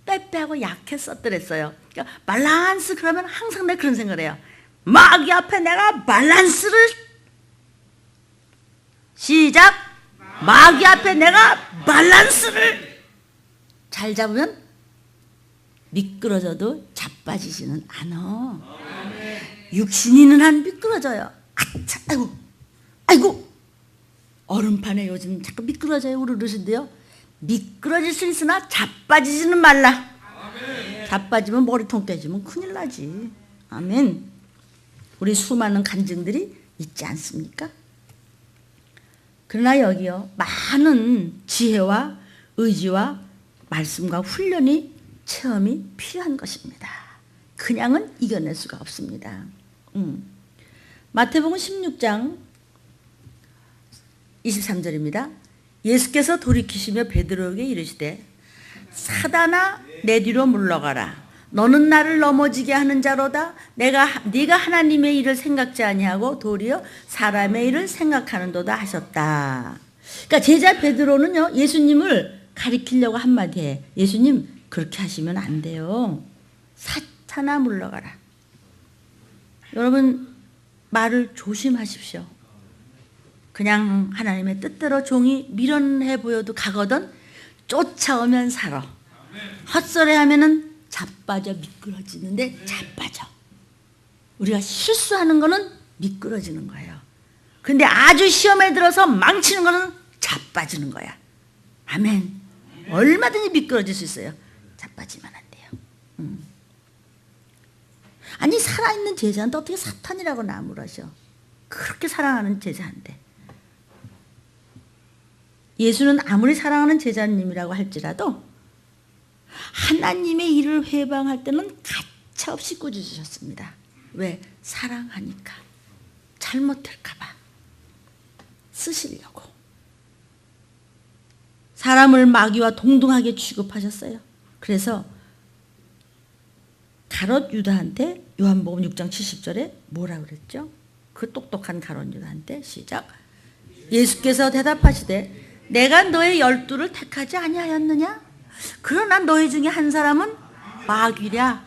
Speaker 1: 빼빼하고 약했었더랬어요. 그러니까 밸런스 그러면 항상 내가 그런 생각을 해요. 마귀 앞에 내가 밸런스를 시작. 마귀 앞에 내가 밸런스를 잘 잡으면 미끄러져도 자빠지지는 않아. 육신이 있는 한 미끄러져요. 아차, 아이고. 얼음판에 요즘 자꾸 미끄러져요. 우르르신데요. 미끄러질 수 있으나 자빠지지는 말라. 자빠지면 머리통 깨지면 큰일 나지. 아멘. 우리 수많은 간증들이 있지 않습니까? 그러나 여기요. 많은 지혜와 의지와 말씀과 훈련이 체험이 필요한 것입니다. 그냥은 이겨낼 수가 없습니다. 마태복음 16장 23절입니다. 예수께서 돌이키시며 베드로에게 이르시되 사단아 내 뒤로 물러가라. 너는 나를 넘어지게 하는 자로다. 네가 하나님의 일을 생각지 아니하고 도리어 사람의 일을 생각하는도다 하셨다. 그러니까 제자 베드로는요 예수님을 가리키려고 한마디 해. 예수님 그렇게 하시면 안 돼요. 사탄아 물러가라. 여러분 말을 조심하십시오. 그냥 하나님의 뜻대로 종이 미련해 보여도 가거든 쫓아오면 살아. 헛소리하면은 자빠져 미끄러지는데 자빠져. 우리가 실수하는 거는 미끄러지는 거예요. 근데 아주 시험에 들어서 망치는 거는 자빠지는 거야. 아멘. 얼마든지 미끄러질 수 있어요. 자빠지면 안 돼요. 아니 살아있는 제자한테 어떻게 사탄이라고 나무라셔. 그렇게 사랑하는 제자한테. 예수는 아무리 사랑하는 제자님이라고 할지라도 하나님의 일을 회방할 때는 가차없이 꾸짖으셨습니다. 왜? 사랑하니까. 잘못될까 봐 쓰시려고. 사람을 마귀와 동등하게 취급하셨어요. 그래서 가롯 유다한테 요한복음 6장 70절에 뭐라 그랬죠? 그 똑똑한 가롯 유다한테 시작. 예수께서 대답하시되 내가 너의 12를 택하지 아니하였느냐? 그러나 너희 중에 한 사람은 마귀랴.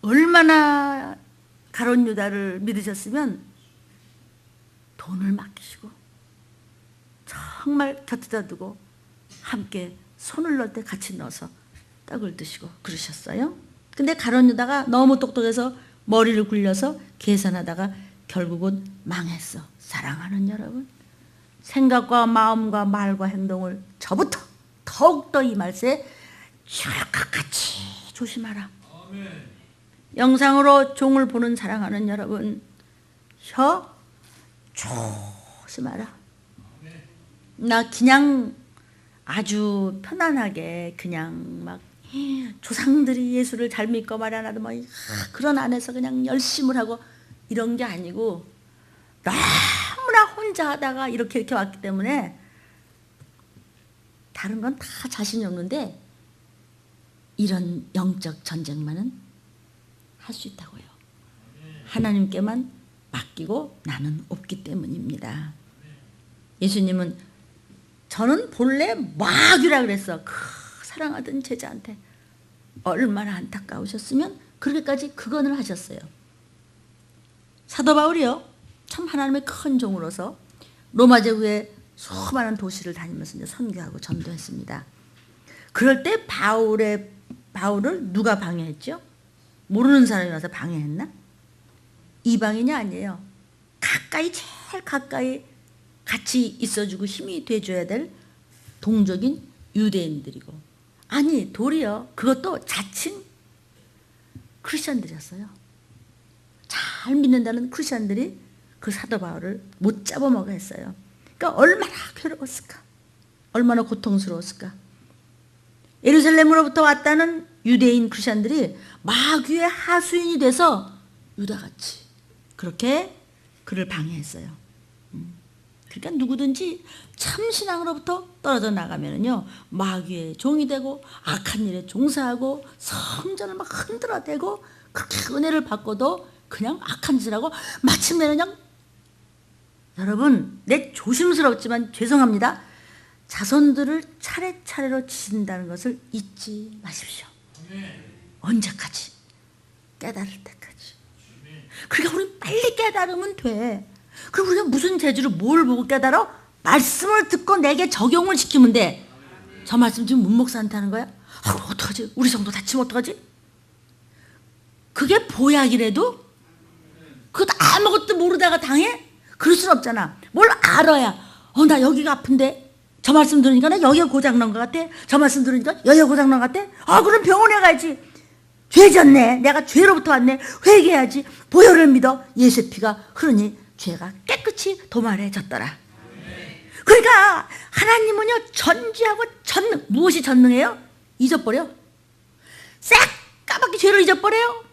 Speaker 1: 얼마나 가롯 유다를 믿으셨으면 돈을 맡기시고 정말 곁에다 두고 함께 손을 넣을 때 같이 넣어서 떡을 드시고 그러셨어요. 근데 가롯 유다가 너무 똑똑해서 머리를 굴려서 계산하다가 결국은 망했어. 사랑하는 여러분, 생각과 마음과 말과 행동을 저부터 더욱더 이 말씀에 찰칵같이 조심하라. 영상으로 종을 보는 사랑하는 여러분, 혀 조심하라. 나 그냥 아주 편안하게 그냥 막 조상들이 예수를 잘 믿고 말이야 나도 막 그런 안에서 그냥 열심을 하고 이런 게 아니고 너무나 혼자 하다가 이렇게 왔기 때문에 다른 건 다 자신이 없는데 이런 영적 전쟁만은 할 수 있다고요. 하나님께만 맡기고 나는 없기 때문입니다. 예수님은 저는 본래 마귀라 그랬어. 그 사랑하던 제자한테 얼마나 안타까우셨으면 그렇게까지 극언을 하셨어요. 사도 바울이요, 참 하나님의 큰 종으로서 로마 제국의 수많은 도시를 다니면서 이제 선교하고 전도했습니다. 그럴 때 바울을 누가 방해했죠? 모르는 사람이 와서 방해했나? 이방인이 아니에요. 가까이 제일 가까이 같이 있어주고 힘이 돼줘야 될 동족인 유대인들이고, 아니 도리어 그것도 자칭 크리스천들이었어요. 잘 믿는다는 크리스천들이 그 사도 바울을 못 잡아먹어 했어요. 그러니까 얼마나 괴로웠을까, 얼마나 고통스러웠을까. 예루살렘으로부터 왔다는 유대인 크리스천들이 마귀의 하수인이 돼서 유다같이 그렇게 그를 방해했어요. 그러니까 누구든지 참신앙으로부터 떨어져 나가면은요, 마귀의 종이 되고 악한 일에 종사하고 성전을 막 흔들어대고 그렇게 은혜를 받고도 그냥 악한 짓을 하고 마침내는 그냥, 여러분 내 조심스럽지만 죄송합니다, 자손들을 차례차례로 치신다는 것을 잊지 마십시오. 언제까지? 깨달을 때까지. 그러니까 우리 빨리 깨달으면 돼. 그리고 우리가 무슨 재주로 뭘 보고 깨달아? 말씀을 듣고 내게 적용을 시키면 돼. 저 말씀 지금 문 목사한테 하는 거야? 아, 어떡하지? 우리 성도 다치면 어떡하지? 그게 보약이라도 그것도 아무것도 모르다가 당해? 그럴 순 없잖아. 뭘 알아야, 나 여기가 아픈데 저 말씀 들으니까 나 여기가 고장난 것 같아. 저 말씀 들으니까 여기가 고장난 것 같아. 그럼 병원에 가야지. 죄졌네. 내가 죄로부터 왔네. 회개해야지. 보혈을 믿어. 예수의 피가 흐르니 죄가 깨끗이 도말해졌더라. 그러니까 하나님은요, 전지하고 전능. 무엇이 전능해요? 잊어버려. 싹 까맣게 죄를 잊어버려요.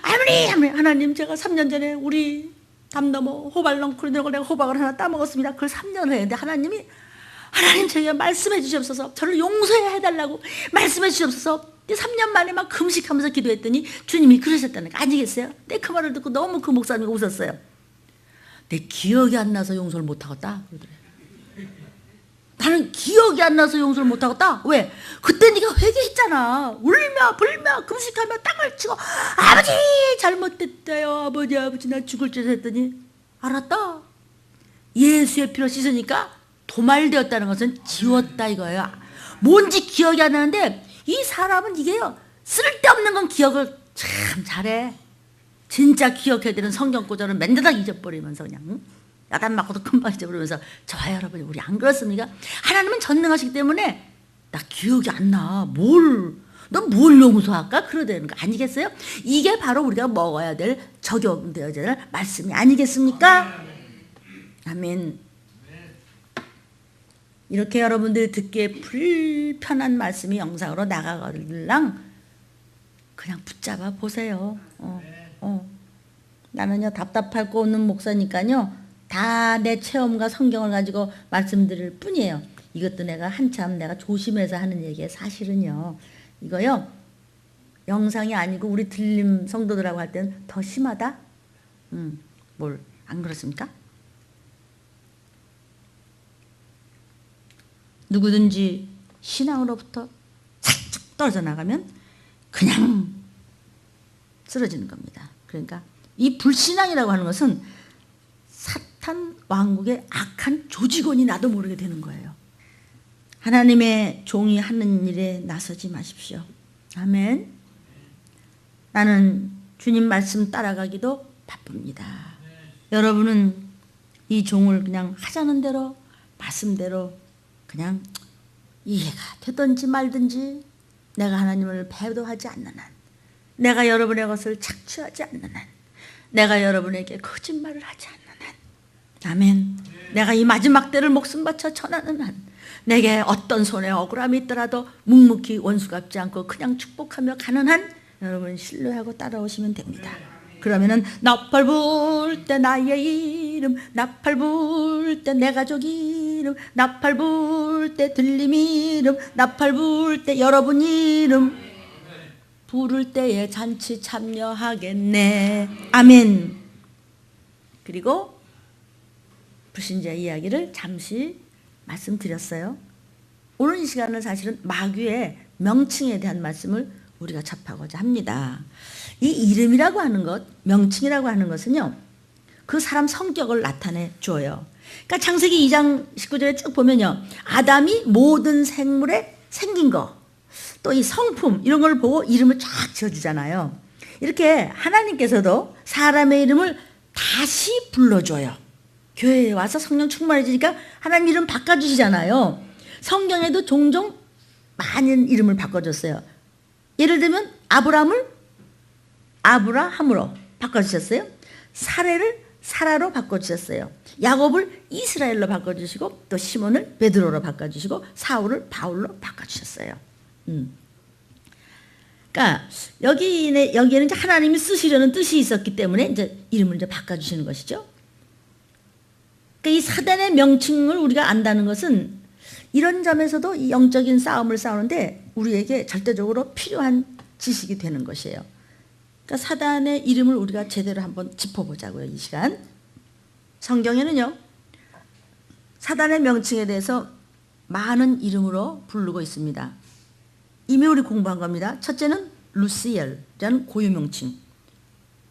Speaker 1: 아무리 하나님, 제가 3년 전에 우리 담 넘어 호박 넝쿨이 들고 내가 호박을 하나 따먹었습니다. 그걸 3년을 했는데 하나님 제가 말씀해 주시옵소서, 저를 용서해달라고 말씀해 주시옵소서. 3년 만에 막 금식하면서 기도했더니 주님이 그러셨다는 거 아니겠어요? 내 그 말을 듣고 너무 그 목사님이 웃었어요. 내 기억이 안 나서 용서를 못 하겠다 그러더래. 나는 기억이 안 나서 용서를 못 하겠다. 왜? 그때 네가 회개했잖아. 울며 불며 금식하며 땅을 치고 아버지 잘못됐다요. 아버지 나 죽을 줄 했더니 알았다. 예수의 피로 씻으니까 도말되었다는 것은 지웠다 이거예요. 뭔지 기억이 안 나는데 이 사람은 이게요. 쓸데없는 건 기억을 참 잘해. 진짜 기억해야 되는 성경 구절은 맨날 잊어버리면서 그냥 야단 맞고도 금방 잊어버리면서 저와 여러분이 우리 안 그렇습니까? 하나님은 전능하시기 때문에 나 기억이 안 나. 너 뭘 용서할까? 그러다는 거 아니겠어요? 이게 바로 우리가 먹어야 될 적용되어야 될 말씀이 아니겠습니까? 아멘. 이렇게 여러분들 듣기에 불편한 말씀이 영상으로 나가거들랑 그냥 붙잡아 보세요. 나는요 답답할 거 없는 목사니까요 다 내 체험과 성경을 가지고 말씀드릴 뿐이에요. 이것도 내가 한참 조심해서 하는 얘기예요. 사실은요 이거요 영상이 아니고 우리 들림 성도들하고 할 때는 더 심하다. 뭘 안 그렇습니까? 누구든지 신앙으로부터 살짝 떨어져 나가면 그냥 쓰러지는 겁니다. 그러니까 이 불신앙이라고 하는 것은 사탄 왕국의 악한 조직원이 나도 모르게 되는 거예요. 하나님의 종이 하는 일에 나서지 마십시오. 아멘. 나는 주님 말씀 따라가기도 바쁩니다. 여러분은 이 종을 그냥 하자는 대로 말씀대로 그냥 이해가 되든지 말든지 내가 하나님을 배도하지 않는 한, 내가 여러분의 것을 착취하지 않는 한, 내가 여러분에게 거짓말을 하지 않는 한, 아멘. 내가 이 마지막 때를 목숨 바쳐 전하는 한, 내게 어떤 손에 억울함이 있더라도 묵묵히 원수 갚지 않고 그냥 축복하며 가는 한 여러분 신뢰하고 따라오시면 됩니다. 그러면은 나팔 불 때 나의 이름, 나팔 불 때 내 가족 이름, 나팔 불 때 들림 이름, 나팔 불 때 여러분 이름 부를 때에 잔치 참여하겠네. 아멘. 그리고 불신자 이야기를 잠시 말씀드렸어요. 오늘 이 시간은 사실은 마귀의 명칭에 대한 말씀을 우리가 접하고자 합니다. 이 이름이라고 하는 것, 명칭이라고 하는 것은요, 그 사람 성격을 나타내 줘요. 그러니까 창세기 2장 19절에 쭉 보면요, 아담이 모든 생물에 생긴 거, 또 이 성품 이런 걸 보고 이름을 쫙 지어주잖아요. 이렇게 하나님께서도 사람의 이름을 다시 불러줘요. 교회에 와서 성령 충만해지니까 하나님 이름 바꿔주시잖아요. 성경에도 종종 많은 이름을 바꿔줬어요. 예를 들면 아브람을 아브라함으로 바꿔주셨어요. 사례를 사라로 바꿔주셨어요. 야곱을 이스라엘로 바꿔주시고 또 시몬을 베드로로 바꿔주시고 사울을 바울로 바꿔주셨어요. 그러니까 여기에는 이제 하나님이 쓰시려는 뜻이 있었기 때문에 이제 이름을 이제 바꿔주시는 것이죠. 그러니까 이 사단의 명칭을 우리가 안다는 것은 이런 점에서도 이 영적인 싸움을 싸우는데 우리에게 절대적으로 필요한 지식이 되는 것이에요. 그러니까 사단의 이름을 우리가 제대로 한번 짚어보자고요. 이 시간 성경에는요 사단의 명칭에 대해서 많은 이름으로 부르고 있습니다. 이미 우리 공부한 겁니다. 첫째는 루시엘이라는 고유명칭.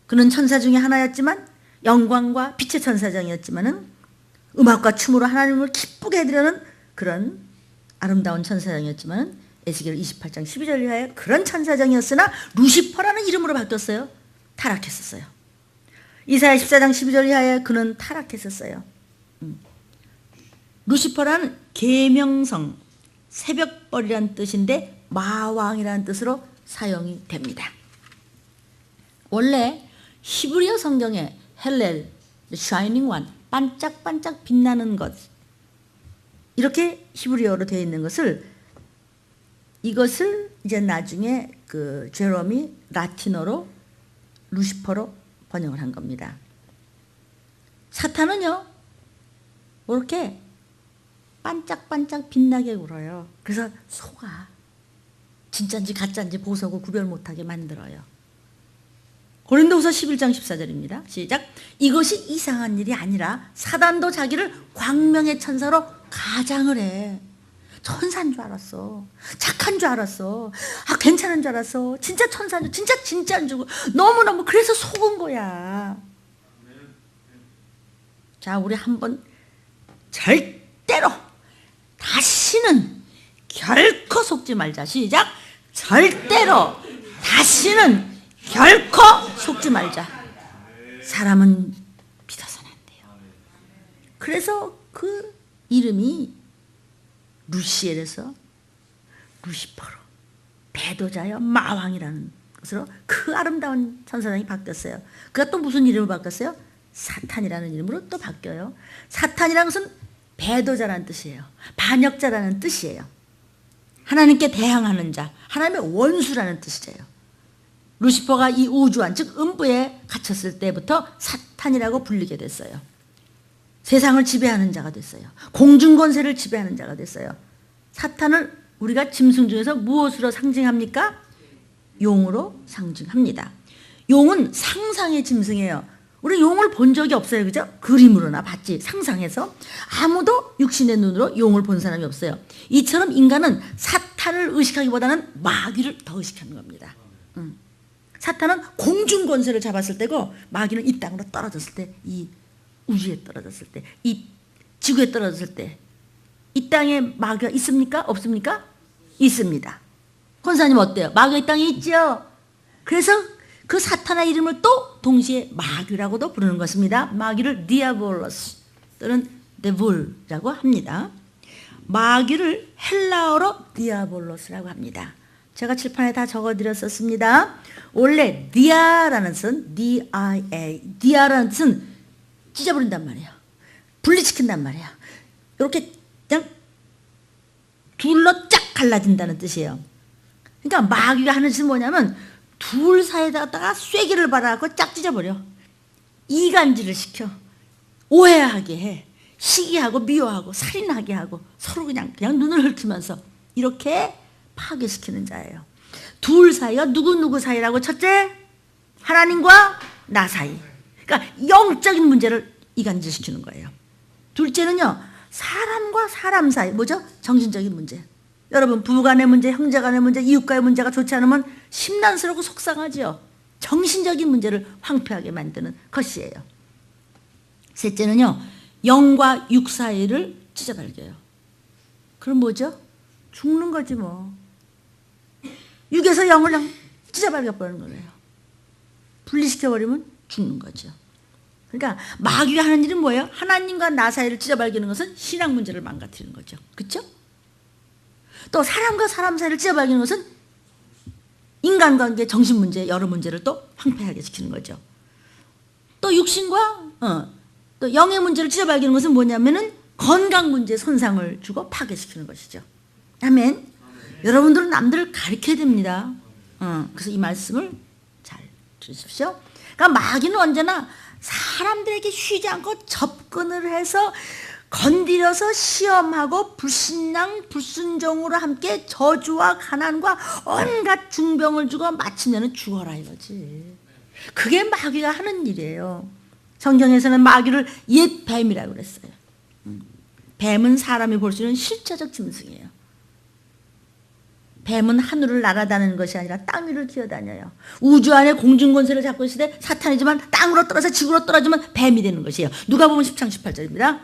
Speaker 1: 그는 천사 중에 하나였지만 영광과 빛의 천사장이었지만은 음악과 춤으로 하나님을 기쁘게 해드리는 그런 아름다운 천사장이었지만 에스겔 28장 12절 이하에 그런 천사장이었으나 루시퍼라는 이름으로 바뀌었어요. 타락했었어요. 이사야 14장 12절 이하에 그는 타락했었어요. 루시퍼라는 계명성, 새벽벌이라는 뜻인데 마왕이라는 뜻으로 사용이 됩니다. 원래 히브리어 성경에 헬렐, shining one, 반짝반짝 빛나는 것 이렇게 히브리어로 되어 있는 것을 이것을 이제 나중에 그 제롬이 라틴어로 루시퍼로 번역을 한 겁니다. 사탄은요 이렇게 반짝반짝 빛나게 울어요. 그래서 속아 진짜인지 가짜인지 보석을 구별 못하게 만들어요. 고린도후서 11장 14절입니다. 시작. 이것이 이상한 일이 아니라 사단도 자기를 광명의 천사로 가장을 해. 천사인 줄 알았어. 착한 줄 알았어. 아, 괜찮은 줄 알았어. 진짜 천사인 줄, 진짜인 줄. 너무너무 그래서 속은 거야. 자, 우리 한번 절대로 다시는 결코 속지 말자. 시작. 절대로 다시는 결코 속지 말자. 사람은 믿어서는 안 돼요. 그래서 그 이름이 루시엘에서 루시퍼로, 배도자여 마왕이라는 것으로 그 아름다운 천사장이 바뀌었어요. 그가 또 무슨 이름을 바꿨어요? 사탄이라는 이름으로 또 바뀌어요. 사탄이라는 것은 배도자라는 뜻이에요. 반역자라는 뜻이에요. 하나님께 대항하는 자, 하나님의 원수라는 뜻이에요. 루시퍼가 이 우주안, 즉 음부에 갇혔을 때부터 사탄이라고 불리게 됐어요. 세상을 지배하는 자가 됐어요. 공중권세를 지배하는 자가 됐어요. 사탄을 우리가 짐승 중에서 무엇으로 상징합니까? 용으로 상징합니다. 용은 상상의 짐승이에요. 우리 용을 본 적이 없어요. 그죠? 그림으로나 봤지. 상상해서. 아무도 육신의 눈으로 용을 본 사람이 없어요. 이처럼 인간은 사탄을 의식하기보다는 마귀를 더 의식하는 겁니다. 사탄은 공중권세를 잡았을 때고, 마귀는 이 땅으로 떨어졌을 때, 이 우주에 떨어졌을 때, 이 지구에 떨어졌을 때, 이 땅에 마귀가 있습니까? 없습니까? 있습니다. 권사님 어때요? 마귀가 이 땅에 있죠? 그래서 그 사탄의 이름을 또 동시에 마귀라고도 부르는 것입니다. 마귀를 디아볼로스 또는 데볼이라고 합니다. 마귀를 헬라어로 디아볼로스라고 합니다. 제가 칠판에 다 적어드렸었습니다. 원래 디아라는 뜻은 D-I-A, 디아라는 뜻은 찢어버린단 말이에요. 분리시킨단 말이에요. 이렇게 그냥 둘로 쫙 갈라진다는 뜻이에요. 그러니까 마귀가 하는 짓은 뭐냐면 둘 사이에다가 쐐기를 받아갖고 쫙 찢어버려. 이간질을 시켜. 오해하게 해. 시기하고 미워하고 살인하게 하고 서로 그냥 눈을 훑으면서 이렇게 파괴시키는 자예요. 둘 사이가 누구 사이라고? 첫째, 하나님과 나 사이. 그러니까 영적인 문제를 이간질시키는 거예요. 둘째는요, 사람과 사람 사이. 뭐죠? 정신적인 문제. 여러분, 부부간의 문제, 형제간의 문제, 이웃과의 문제가 좋지 않으면 심란스럽고 속상하지요. 정신적인 문제를 황폐하게 만드는 것이에요. 셋째는요, 영과 육 사이를 찢어발겨요. 그럼 뭐죠? 죽는 거지 뭐. 육에서 영을 그냥 찢어발겨버리는 거예요. 분리시켜버리면 죽는 거죠. 그러니까 마귀가 하는 일은 뭐예요? 하나님과 나 사이를 찢어발기는 것은 신앙 문제를 망가뜨리는 거죠. 그렇죠? 또 사람과 사람 사이를 찢어발기는 것은 인간관계, 정신 문제, 여러 문제를 또 황폐하게 시키는 거죠. 또 육신과 또 영의 문제를 찢어발기는 것은 뭐냐면은 건강 문제에 손상을 주고 파괴시키는 것이죠. 아멘. 여러분들은 남들을 가르쳐야 됩니다. 그래서 이 말씀을 잘 들으십시오. 그러니까 마귀는 언제나 사람들에게 쉬지 않고 접근을 해서 건드려서 시험하고 불신앙, 불순종으로 함께 저주와 가난과 온갖 중병을 주고 마침내는 죽어라 이거지. 그게 마귀가 하는 일이에요. 성경에서는 마귀를 옛 뱀이라고 그랬어요. 뱀은 사람이 볼 수 있는 실제적 짐승이에요. 뱀은 하늘을 날아다니는 것이 아니라 땅 위를 기어다녀요. 우주 안에 공중권세를 잡고 있을 때 사탄이지만 땅으로 떨어져 지구로 떨어지면 뱀이 되는 것이에요. 누가복음 10장 18절입니다.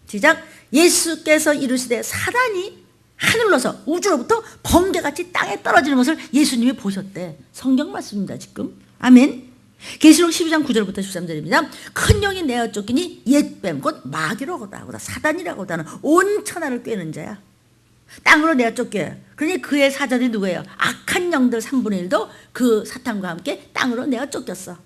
Speaker 1: 시작. 예수께서 이르시되 사단이 하늘로서 우주로부터 번개같이 땅에 떨어지는 것을 예수님이 보셨대. 성경 말씀입니다. 지금. 아멘. 계시록 12장 9절부터 13절입니다. 큰 영이 내어 쫓기니 옛뱀 곧 마귀라고도 하고 사단이라고도 하는 온 천하를 꿰는 자야. 땅으로 내어 쫓겨요. 그러니 그의 사자들이 누구예요? 악한 영들 3분의 1도 그 사탄과 함께 땅으로 내어 쫓겼어.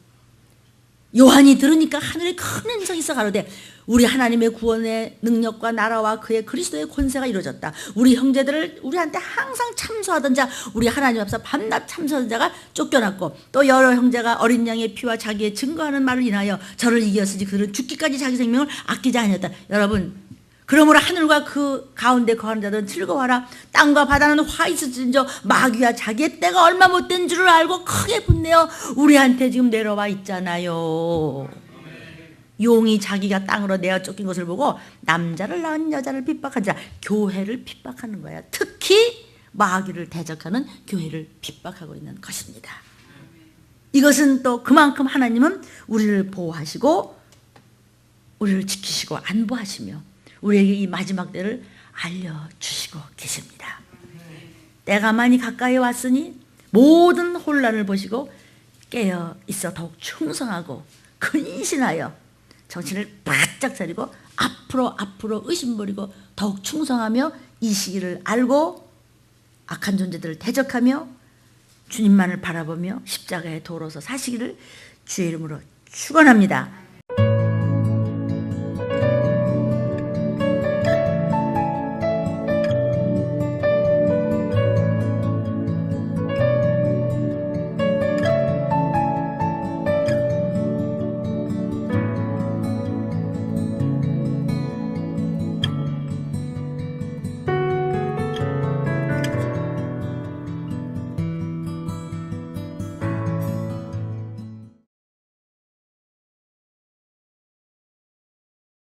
Speaker 1: 요한이 들으니까 하늘에 큰 행성이 있어 가로되 우리 하나님의 구원의 능력과 나라와 그의 그리스도의 권세가 이루어졌다. 우리 형제들을 우리한테 항상 참소하던 자, 우리 하나님 앞에서 밤낮 참소하던 자가 쫓겨났고 또 여러 형제가 어린 양의 피와 자기의 증거하는 말을 인하여 저를 이겼으니 그들은 죽기까지 자기 생명을 아끼지 아니었다. 여러분, 그러므로 하늘과 그 가운데 거하는 자들은 즐거워하라. 땅과 바다는 화 있을진저 마귀와 자기의 때가 얼마 못된 줄을 알고 크게 분내어 우리한테 지금 내려와 있잖아요. 용이 자기가 땅으로 내어 쫓긴 것을 보고 남자를 낳은 여자를 핍박한 자, 교회를 핍박하는 거야. 특히 마귀를 대적하는 교회를 핍박하고 있는 것입니다. 이것은 또 그만큼 하나님은 우리를 보호하시고 우리를 지키시고 안보하시며 우리에게 이 마지막 때를 알려주시고 계십니다. 때가 많이 가까이 왔으니 모든 혼란을 보시고 깨어 있어 더욱 충성하고 근신하여 정신을 바짝 차리고 앞으로 의심 버리고 더욱 충성하며 이 시기를 알고 악한 존재들을 대적하며 주님만을 바라보며 십자가의 도로서 사시기를 주의 이름으로 축원합니다.